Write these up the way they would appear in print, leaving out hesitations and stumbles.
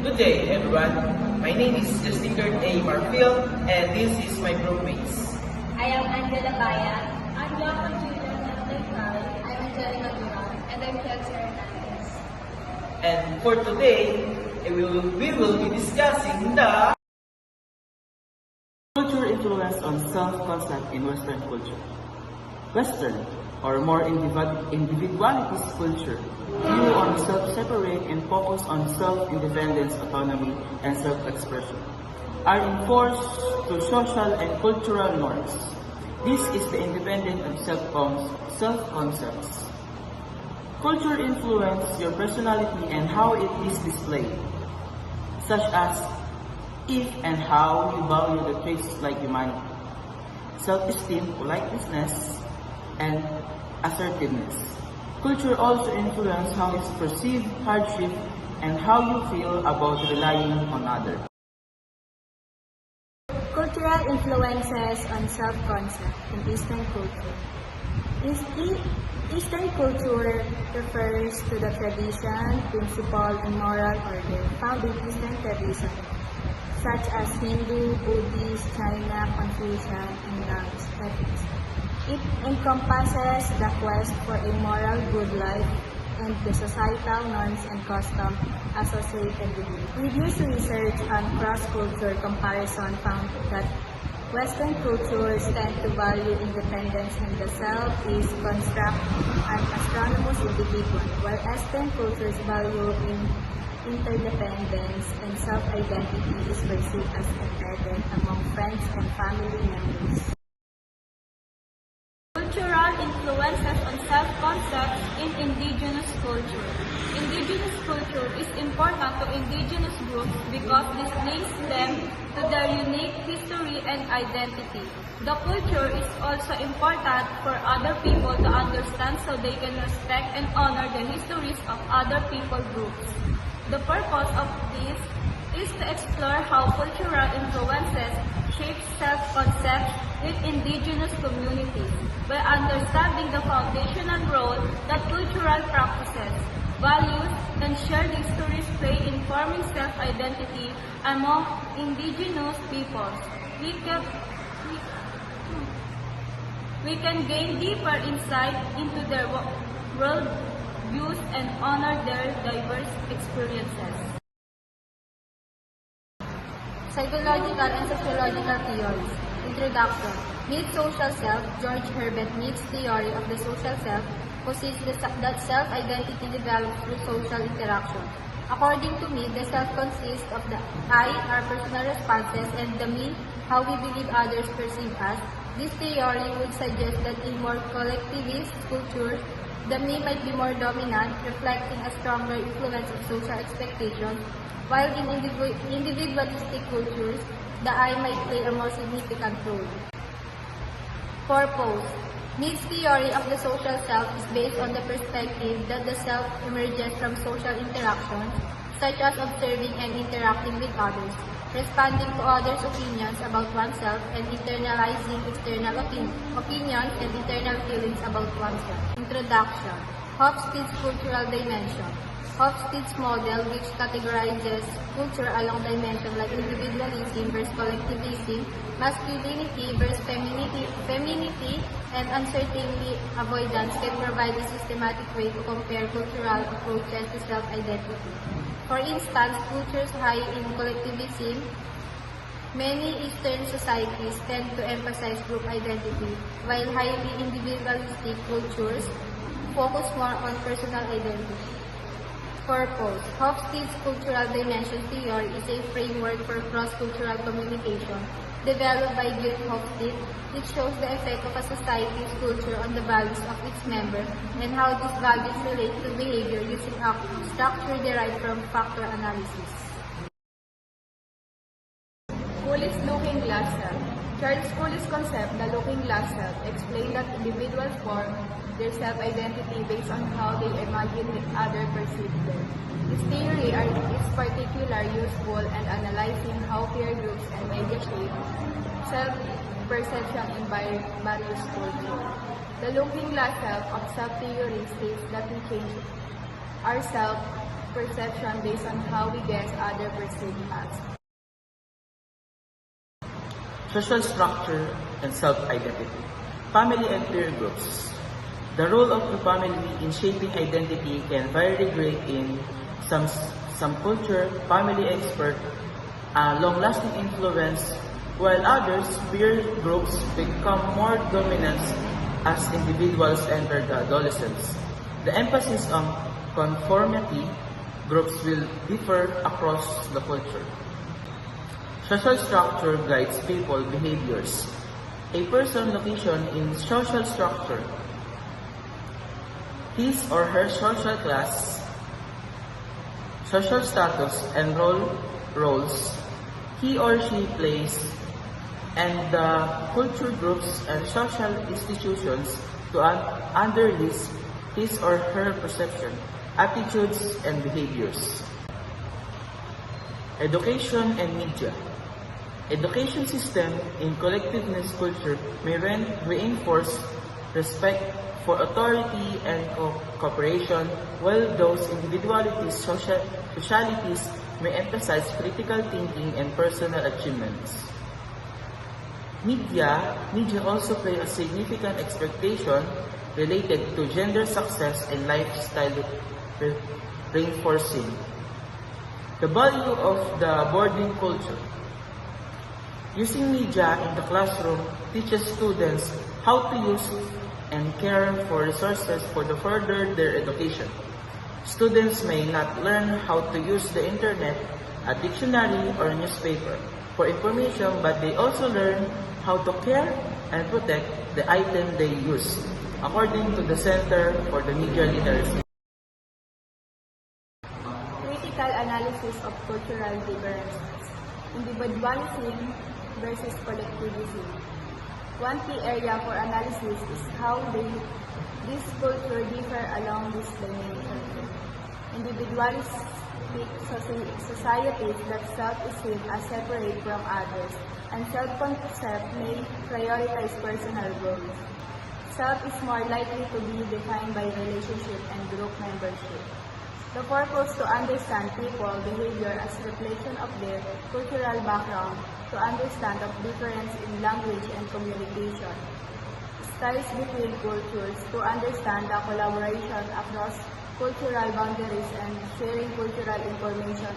Good day, everyone. My name is Justin Kurt A. Marfil, and this is my groupmates. I am Angela Bayan. I'm Yako Julian Nagdaypal. I'm Angelica Duran. And I'm Chelsea Hernandez. And for today, we will be discussing the culture influence on self-concept in Western culture. Western, or more individualist culture, view on self-separate and focus on self-independence, autonomy, and self-expression, are enforced through social and cultural norms. This is the independent of self-concepts. Culture influences your personality and how it is displayed, such as if and how you value the traits like humanity, self-esteem, politeness, and assertiveness. Culture also influences how you perceive hardship and how you feel about relying on others. Cultural influences on self-concept in Eastern culture. Eastern culture refers to the tradition, principle, and moral order found in Eastern tradition, such as Hindu, Buddhist, China, Confucian, and Taoist ethics. It encompasses the quest for a moral good life and the societal norms and customs associated with it. Previous research on cross-culture comparison found that Western cultures tend to value independence and the self is construct an autonomous individual, while Eastern cultures value interdependence and self-identity is perceived as embedded among friends and family members. Cultural influences on self-concepts in indigenous culture. Indigenous culture is important to indigenous groups because this links them to their unique history and identity. The culture is also important for other people to understand so they can respect and honor the histories of other people groups. The purpose of this is to explore how cultural influences shape self-concepts with indigenous communities by understanding the foundational role that cultural practices, values, and shared histories play in forming self-identity among indigenous peoples. We can gain deeper insight into their world views and honor their diverse experiences. Psychological and sociological theories. Introduction. Mead Social Self. George Herbert Mead's theory of the social self posits that self-identity develops through social interaction. According to Mead, the self consists of the I, our personal responses, and the me, how we believe others perceive us. This theory would suggest that in more collectivist culture, the me might be more dominant, reflecting a stronger influence of social expectations, while in individualistic cultures, the I might play a more significant role. Purpose. Mead's theory of the social self is based on the perspective that the self emerges from social interactions, such as observing and interacting with others, responding to others' opinions about oneself, and internalizing external opinions and internal feelings about oneself. Introduction. Hofstede's cultural dimension. Hofstede's model, which categorizes culture along dimensions like individualism versus collectivism, masculinity versus femininity, and uncertainty avoidance, can provide a systematic way to compare cultural approaches to self-identity. For instance, cultures high in collectivism, many Eastern societies tend to emphasize group identity, while highly individualistic cultures focus more on personal identity. Purpose. Hofstede's cultural dimension theory is a framework for cross-cultural communication developed by Geert Hofstede, which shows the effect of a society's culture on the values of its members and how these values relate to behavior using a structure derived from factor analysis. Cooley's looking glass self. Charles Cooley's concept, the looking glass self, explained that individuals form their self-identity based on how they imagine others perceive them. This theory is particularly useful in analyzing how peer groups and media shape self-perception in various cultures. The looking glass self of self-theory states that we change ourselves perception based on how we guess others perceive us. Social structure and self-identity. Family and peer groups. The role of the family in shaping identity can vary great in some culture. Family expert a long-lasting influence, while others, peer groups, become more dominant as individuals enter the adolescence. The emphasis on conformity groups will differ across the culture. Social structure guides people behaviors. A person's location in social structure, his or her social class, social status, and roles he or she plays, and the culture groups and social institutions to underlist his or her perception, attitudes, and behaviors. Education and media. Education system in collectiveness culture may reinforce respect for authority and cooperation, while those socialities may emphasize critical thinking and personal achievements. Media also play a significant expectation related to gender success and lifestyle reinforcing. The value of the boarding culture. Using media in the classroom teaches students how to use and care for resources for to further their education. Students may not learn how to use the internet, a dictionary, or a newspaper for information, but they also learn how to care and protect the item they use, according to the Center for the Media Literacy. Critical analysis of cultural differences. Individualism versus collectivism. One key area for analysis is how this culture differ along this dimension. Individualistic societies that self is seen as separate from others, and self-concept may prioritize personal growth. Self is more likely to be defined by relationship and group membership. The purpose to understand people behavior as reflection of their cultural background, to understand the difference in language and communication, styles between cultures, to understand the collaboration across cultural boundaries and sharing cultural information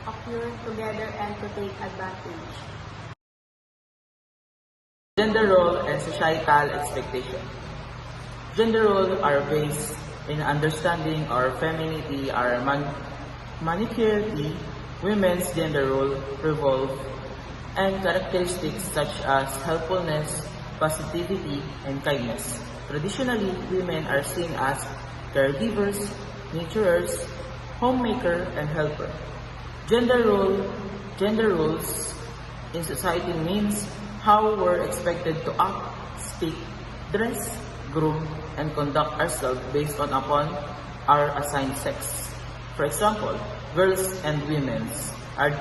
occur together and to take advantage. Gender role and societal expectation. Gender roles are based in understanding our femininity, our masculinity. Women's gender role revolve and characteristics such as helpfulness, positivity, and kindness. Traditionally, women are seen as caregivers, nurturers, homemaker, and helper. Gender roles in society means how we're expected to act, speak, dress, groom, and conduct ourselves based upon our assigned sex. For example, girls and women are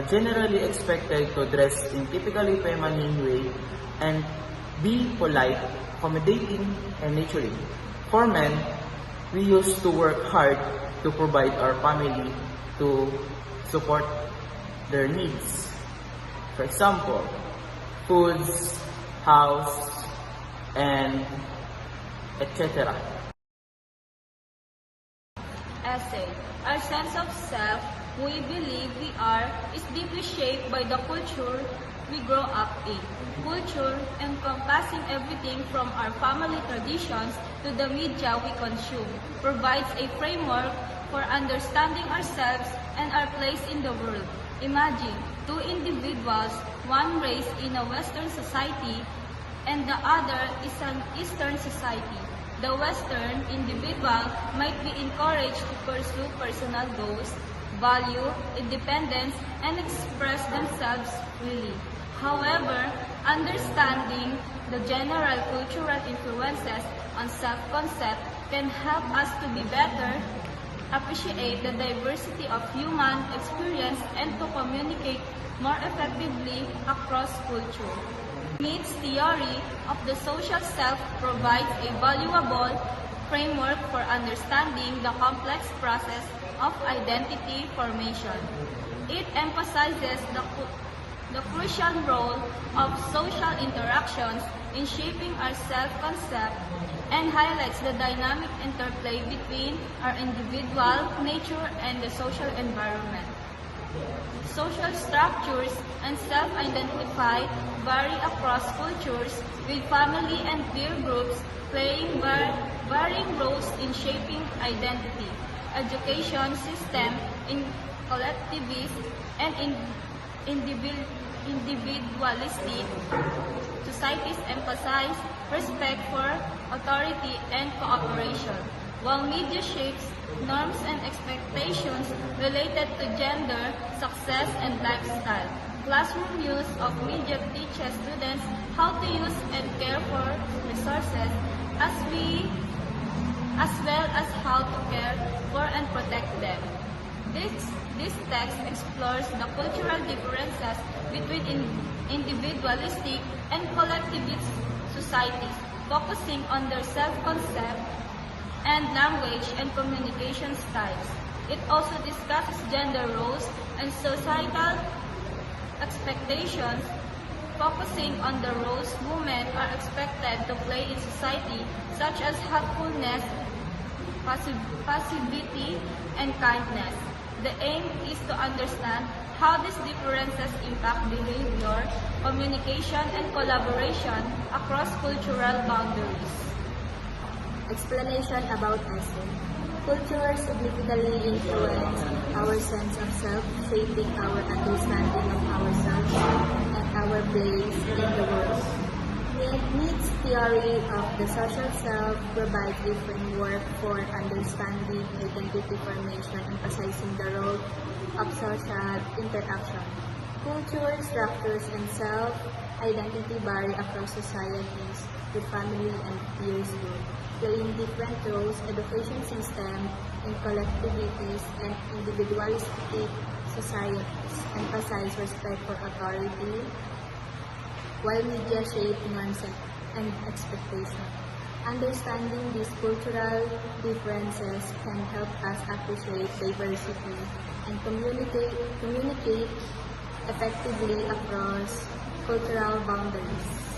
generally expected to dress in typically feminine way and be polite, accommodating, and nurturing. For men, we used to work hard to provide our family to support their needs. For example, foods, house, and etc. Essay. Our sense of self, who we believe we are, is deeply shaped by the culture we grow up in. Culture, encompassing everything from our family traditions to the media we consume, provides a framework for understanding ourselves and our place in the world. Imagine two individuals, one raised in a Western society and the other is an Eastern society. The Western individual might be encouraged to pursue personal goals, value independence, and express themselves freely. However, understanding the general cultural influences on self-concept can help us to be better appreciate the diversity of human experience and to communicate more effectively across culture. Smith's theory of the social self provides a valuable framework for understanding the complex process of identity formation. It emphasizes the crucial role of social interactions in shaping our self-concept and highlights the dynamic interplay between our individual nature and the social environment. Social structures and self-identify vary across cultures, with family and peer groups playing varying roles in shaping identity. Education system in collectivist and individualistic societies emphasize respect for authority and cooperation, while media shapes norms and expectations related to gender, success, and lifestyle. Classroom use of media teaches students how to use and care for resources as well as how to care for and protect them. This text explores the cultural differences between individualistic and collectivist societies, focusing on their self-concept and language and communication styles. It also discusses gender roles and societal expectations, focusing on the roles women are expected to play in society, such as helpfulness, passivity, and kindness. The aim is to understand how these differences impact behavior, communication, and collaboration across cultural boundaries. Explanation about essence. Culture significantly influence our sense of self, shaping our understanding of ourselves and our place in the world. Mead's theory of the social self provides a framework for understanding identity formation, emphasizing the role of social interaction. Culture, structures, and self-identity vary across societies, with family and peers group playing different roles. Education system in collectivities and individualistic societies emphasize respect for authority, while media shape norms and expectations. Understanding these cultural differences can help us appreciate diversity and communicate effectively across cultural boundaries.